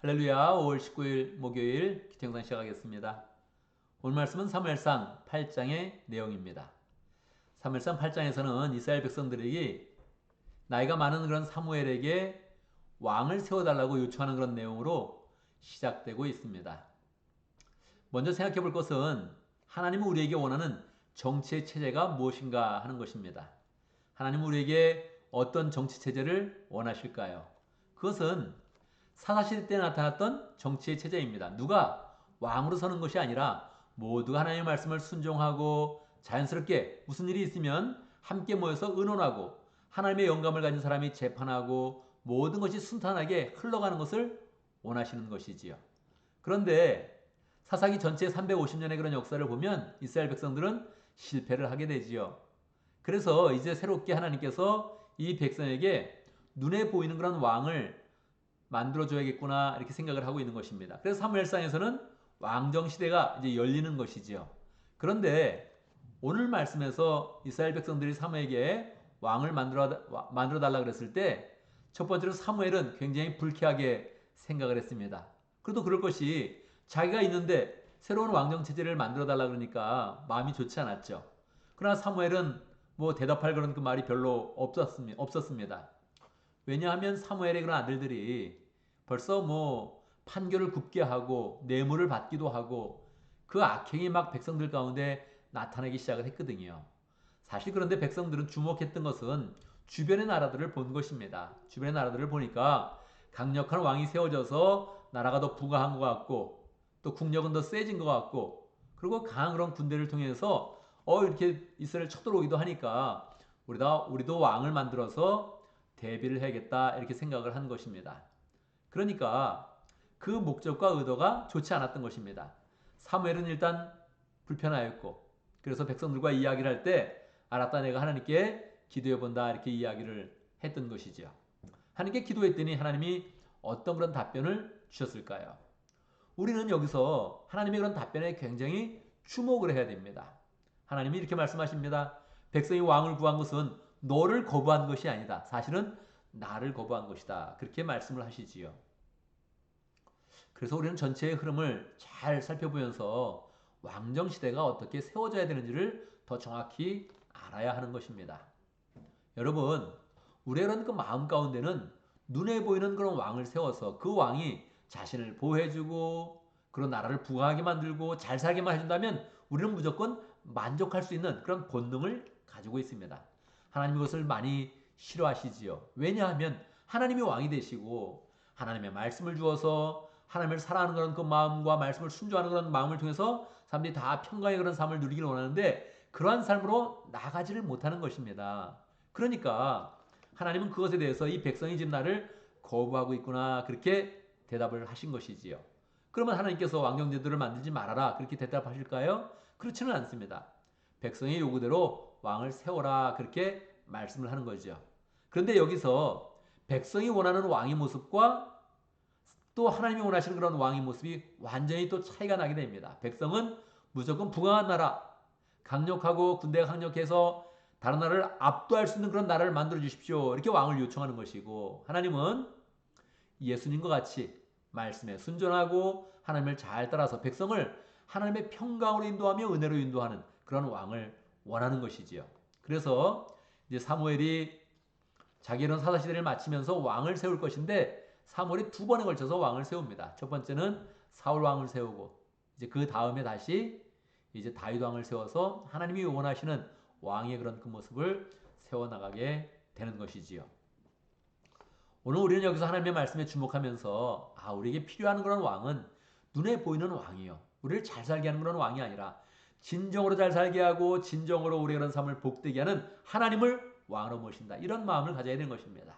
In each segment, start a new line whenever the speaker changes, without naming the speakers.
할렐루야. 5월 19일 목요일 기청상 시작하겠습니다. 오늘 말씀은 사무엘상 8장의 내용입니다. 사무엘상 8장에서는 이스라엘 백성들이 나이가 많은 그런 사무엘에게 왕을 세워달라고 요청하는 그런 내용으로 시작되고 있습니다. 먼저 생각해 볼 것은 하나님은 우리에게 원하는 정치의 체제가 무엇인가 하는 것입니다. 하나님은 우리에게 어떤 정치 체제를 원하실까요? 그것은 사사시대 때 나타났던 정치의 체제입니다. 누가 왕으로 서는 것이 아니라 모두가 하나님의 말씀을 순종하고 자연스럽게 무슨 일이 있으면 함께 모여서 의논하고 하나님의 영감을 가진 사람이 재판하고 모든 것이 순탄하게 흘러가는 것을 원하시는 것이지요. 그런데 사사기 전체 350년의 그런 역사를 보면 이스라엘 백성들은 실패를 하게 되지요. 그래서 이제 새롭게 하나님께서 이 백성에게 눈에 보이는 그런 왕을 만들어줘야겠구나 이렇게 생각을 하고 있는 것입니다. 그래서 사무엘상에서는 왕정 시대가 이제 열리는 것이지요. 그런데 오늘 말씀에서 이스라엘 백성들이 사무엘에게 왕을 만들어 달라 그랬을 때 첫 번째로 사무엘은 굉장히 불쾌하게 생각을 했습니다. 그래도 그럴 것이 자기가 있는데 새로운 왕정 체제를 만들어 달라 그러니까 마음이 좋지 않았죠. 그러나 사무엘은 뭐 대답할 그런 그 말이 별로 없었습니다. 왜냐하면 사무엘의 그런 아들들이 벌써 뭐 판결을 굽게 하고 뇌물을 받기도 하고 그 악행이 막 백성들 가운데 나타나기 시작을 했거든요. 사실 그런데 백성들은 주목했던 것은 주변의 나라들을 본 것입니다. 주변의 나라들을 보니까 강력한 왕이 세워져서 나라가 더 부강한 것 같고 또 국력은 더 세진 것 같고 그리고 강한 그런 군대를 통해서 이렇게 이스라엘 쳐들어오기도 하니까 우리도 왕을 만들어서 대비를 해야겠다 이렇게 생각을 한 것입니다. 그러니까 그 목적과 의도가 좋지 않았던 것입니다. 사무엘은 일단 불편하였고 그래서 백성들과 이야기를 할 때 알았다 내가 하나님께 기도해 본다 이렇게 이야기를 했던 것이죠. 하나님께 기도했더니 하나님이 어떤 그런 답변을 주셨을까요? 우리는 여기서 하나님의 그런 답변에 굉장히 주목을 해야 됩니다. 하나님이 이렇게 말씀하십니다. 백성이 왕을 구한 것은 너를 거부한 것이 아니다. 사실은 나를 거부한 것이다. 그렇게 말씀을 하시지요. 그래서 우리는 전체의 흐름을 잘 살펴보면서 왕정 시대가 어떻게 세워져야 되는지를 더 정확히 알아야 하는 것입니다. 여러분, 우리의 그런 그 마음 가운데는 눈에 보이는 그런 왕을 세워서 그 왕이 자신을 보호해주고 그런 나라를 부강하게 만들고 잘 살게만 해준다면 우리는 무조건 만족할 수 있는 그런 본능을 가지고 있습니다. 하나님 그것을 많이 싫어하시지요. 왜냐하면 하나님이 왕이 되시고 하나님의 말씀을 주어서 하나님을 사랑하는 그런 그 마음과 말씀을 순종하는 그런 마음을 통해서 사람들이 다 평강의 그런 삶을 누리기를 원하는데 그러한 삶으로 나가지를 못하는 것입니다. 그러니까 하나님은 그것에 대해서 이 백성이 지금 나를 거부하고 있구나 그렇게 대답을 하신 것이지요. 그러면 하나님께서 왕정제도를 만들지 말아라 그렇게 대답하실까요? 그렇지는 않습니다. 백성의 요구대로 왕을 세워라 그렇게 말씀을 하는 거죠. 그런데 여기서 백성이 원하는 왕의 모습과 또 하나님이 원하시는 그런 왕의 모습이 완전히 또 차이가 나게 됩니다. 백성은 무조건 부강한 나라, 강력하고 군대가 강력해서 다른 나라를 압도할 수 있는 그런 나라를 만들어 주십시오. 이렇게 왕을 요청하는 것이고 하나님은 예수님과 같이 말씀에 순종하고 하나님을 잘 따라서 백성을 하나님의 평강으로 인도하며 은혜로 인도하는 그런 왕을 원하는 것이지요. 그래서 이제 사무엘이 자기는 사사시대를 마치면서 왕을 세울 것인데 사무엘이 두 번에 걸쳐서 왕을 세웁니다. 첫 번째는 사울 왕을 세우고 이제 그 다음에 다시 이제 다윗 왕을 세워서 하나님이 원하시는 왕의 그런 그 모습을 세워 나가게 되는 것이지요. 오늘 우리는 여기서 하나님의 말씀에 주목하면서 우리에게 필요한 그런 왕은 눈에 보이는 왕이요. 우리를 잘 살게 하는 그런 왕이 아니라 진정으로 잘 살게 하고 진정으로 우리의 그런 삶을 복되게 하는 하나님을 왕으로 모신다. 이런 마음을 가져야 되는 것입니다.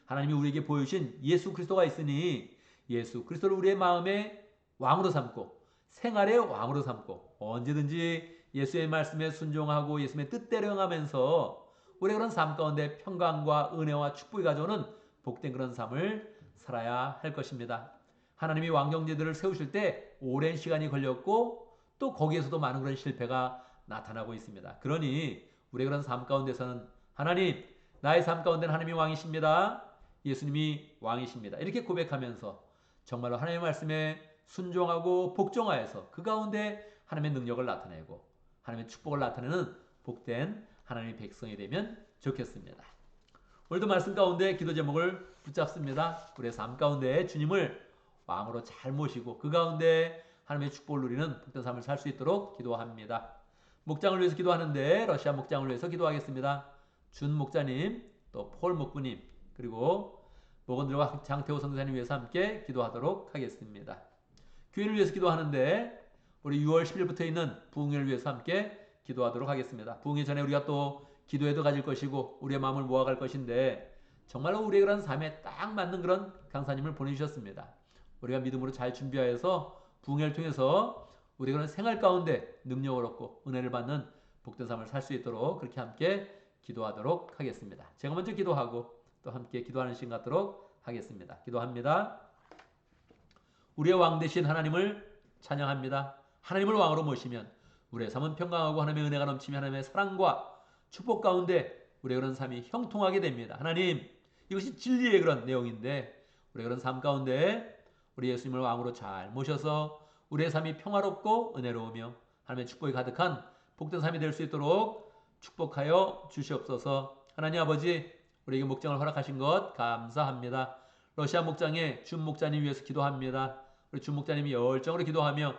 하나님이 우리에게 보여주신 예수 그리스도가 있으니 예수 그리스도를 우리의 마음의 왕으로 삼고 생활의 왕으로 삼고 언제든지 예수의 말씀에 순종하고 예수의 뜻대로 행하면서 우리의 그런 삶 가운데 평강과 은혜와 축복이 가져오는 복된 그런 삶을 살아야 할 것입니다. 하나님이 왕정제들을 세우실 때 오랜 시간이 걸렸고 또 거기에서도 많은 그런 실패가 나타나고 있습니다. 그러니 우리의 그런 삶 가운데서는 하나님 나의 삶 가운데는 하나님이 왕이십니다. 예수님이 왕이십니다. 이렇게 고백하면서 정말로 하나님의 말씀에 순종하고 복종하여서 그 가운데 하나님의 능력을 나타내고 하나님의 축복을 나타내는 복된 하나님의 백성이 되면 좋겠습니다. 오늘도 말씀 가운데 기도 제목을 붙잡습니다. 우리의 삶 가운데 주님을 왕으로 잘 모시고 그 가운데 하나님의 축복을 누리는 복된 삶을 살 수 있도록 기도합니다. 목장을 위해서 기도하는데 러시아 목장을 위해서 기도하겠습니다. 준 목자님, 또 폴 목부님, 그리고 목원들과 장태호 선교사님 위해서 함께 기도하도록 하겠습니다. 교회를 위해서 기도하는데 우리 6월 10일부터 있는 부흥회를 위해서 함께 기도하도록 하겠습니다. 부흥회 전에 우리가 또 기도회도 가질 것이고 우리의 마음을 모아갈 것인데 정말로 우리의 그런 삶에 딱 맞는 그런 강사님을 보내주셨습니다. 우리가 믿음으로 잘 준비하여서 부흥회를 통해서 우리가 그런 생활 가운데 능력을 얻고 은혜를 받는 복된 삶을 살 수 있도록 그렇게 함께 기도하도록 하겠습니다. 제가 먼저 기도하고 또 함께 기도하는 시간 갖도록 하겠습니다. 기도합니다. 우리의 왕 되신 하나님을 찬양합니다. 하나님을 왕으로 모시면 우리의 삶은 평강하고 하나님의 은혜가 넘치며 하나님의 사랑과 축복 가운데 우리의 그런 삶이 형통하게 됩니다. 하나님, 이것이 진리의 그런 내용인데 우리의 그런 삶 가운데 우리 예수님을 왕으로 잘 모셔서 우리의 삶이 평화롭고 은혜로우며 하나님의 축복이 가득한 복된 삶이 될 수 있도록 축복하여 주시옵소서. 하나님 아버지, 우리에게 목장을 허락하신 것 감사합니다. 러시아 목장의 준 목자님 위해서 기도합니다. 우리 준 목자님이 열정으로 기도하며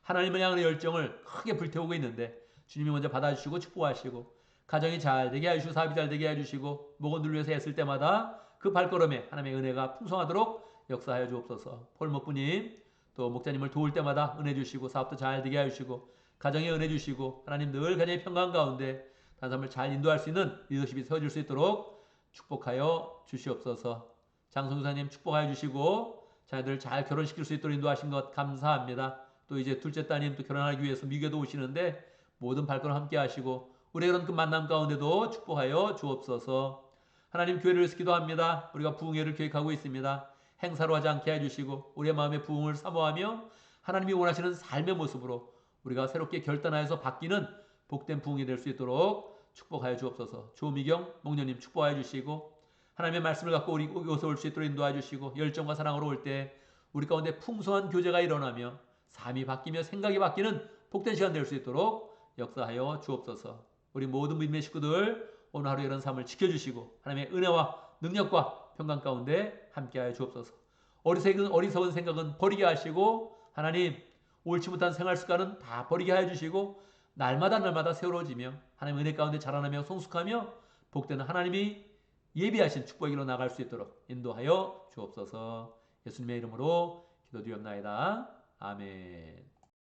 하나님을 향한 열정을 크게 불태우고 있는데 주님이 먼저 받아주시고 축복하시고 가정이 잘 되게 해주시고 사업이 잘 되게 해주시고 목원들 위해서 했을 때마다 그 발걸음에 하나님의 은혜가 풍성하도록 역사하여 주옵소서. 폴 목부님 또 목자님을 도울 때마다 은혜 주시고 사업도 잘 되게 해주시고 가정에 은혜 주시고 하나님 늘 가정의 평강 가운데 다른 사람을 잘 인도할 수 있는 리더십이 세워질 수 있도록 축복하여 주시옵소서. 장성주사님 축복하여 주시고 자녀들을 잘 결혼시킬 수 있도록 인도하신 것 감사합니다. 또 이제 둘째 따님 또 결혼하기 위해서 미국에도 오시는데 모든 발걸음 함께 하시고 우리의 그런 그 만남 가운데도 축복하여 주옵소서. 하나님 교회를 위해서 기도합니다. 우리가 부흥회를 계획하고 있습니다. 행사로 하지 않게 해주시고 우리의 마음의 부흥을 사모하며 하나님이 원하시는 삶의 모습으로 우리가 새롭게 결단하여서 바뀌는 복된 부흥이 될 수 있도록 축복하여 주옵소서. 조미경 목녀님 축복하여 주시고 하나님의 말씀을 갖고 우리 이곳에 올 수 있도록 인도하여 주시고 열정과 사랑으로 올 때 우리 가운데 풍성한 교제가 일어나며 삶이 바뀌며 생각이 바뀌는 복된 시간 될 수 있도록 역사하여 주옵소서. 우리 모든 믿음의 식구들 오늘 하루 이런 삶을 지켜주시고 하나님의 은혜와 능력과 평강 가운데 함께하여 주옵소서. 어리석은 생각은 버리게 하시고 하나님 옳지 못한 생활 습관은 다 버리게 하여 주시고 날마다 세워지며 하나님의 은혜 가운데 자라나며 성숙하며 복되는 하나님이 예비하신 축복의 길로 나갈 수 있도록 인도하여 주옵소서. 예수님의 이름으로 기도드리옵나이다. 아멘.